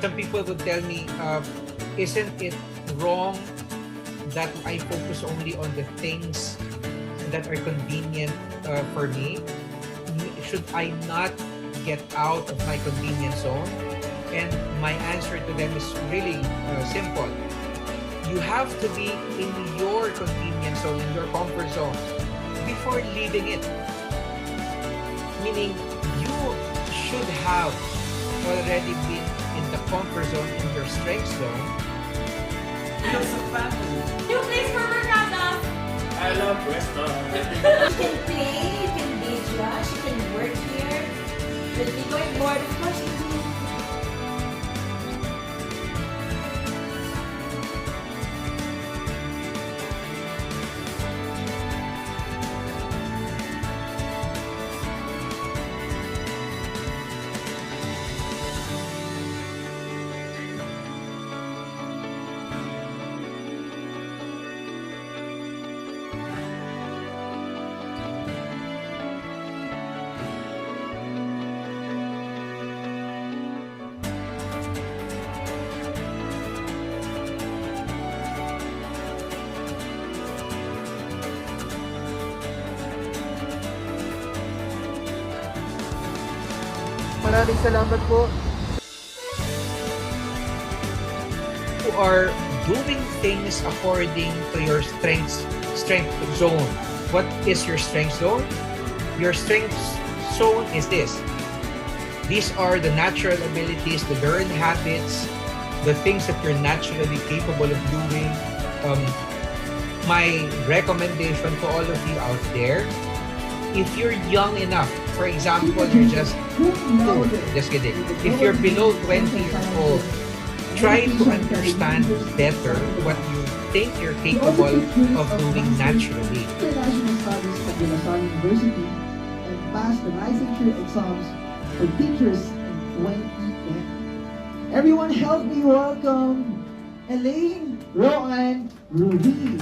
Some people would tell me, isn't it wrong that I focus only on the things that are convenient for me? Should I not get out of my convenience zone? And my answer to them is really simple. You have to be in your convenience zone, in your comfort zone, before leaving it. Meaning, you should have already been in the comfort zone, in your strength zone. Because of family. New place for Mercado. I love Pressstart. You can play, you can be judged, you can work here. When we going board, of course you do. Maraming salamat po. You are doing things according to your strength zone. What is your strength zone? Your strength zone is this. These are the natural abilities, the learned habits, the things that you're naturally capable of doing. My recommendation to all of you out there, if you're young enough, for example, you're just kidding. If you're below 20 years old, try to understand better what you think you're capable of doing naturally. International Studies at De La Salle University and passed the licensure exams for teachers in 2010. Everyone help me welcome Elaine Roan Ruiz.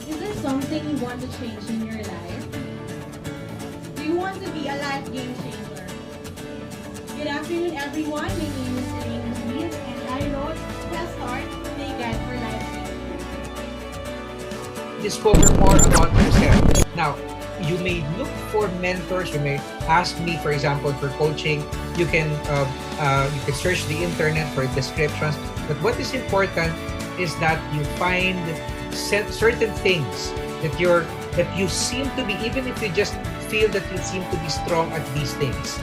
Is there something you want to change in your life? Do you want to be a life game changer? Good afternoon, everyone. My name is Elaine Ruiz, and I wrote Pressstart, Play Guide for Life Changers. Discover more about yourself. Now, you may look for mentors. You may ask me, for example, for coaching. You can search the internet for descriptions. But what is important is that you find certain things that you seem to be, even if you just feel that you seem to be strong at these things,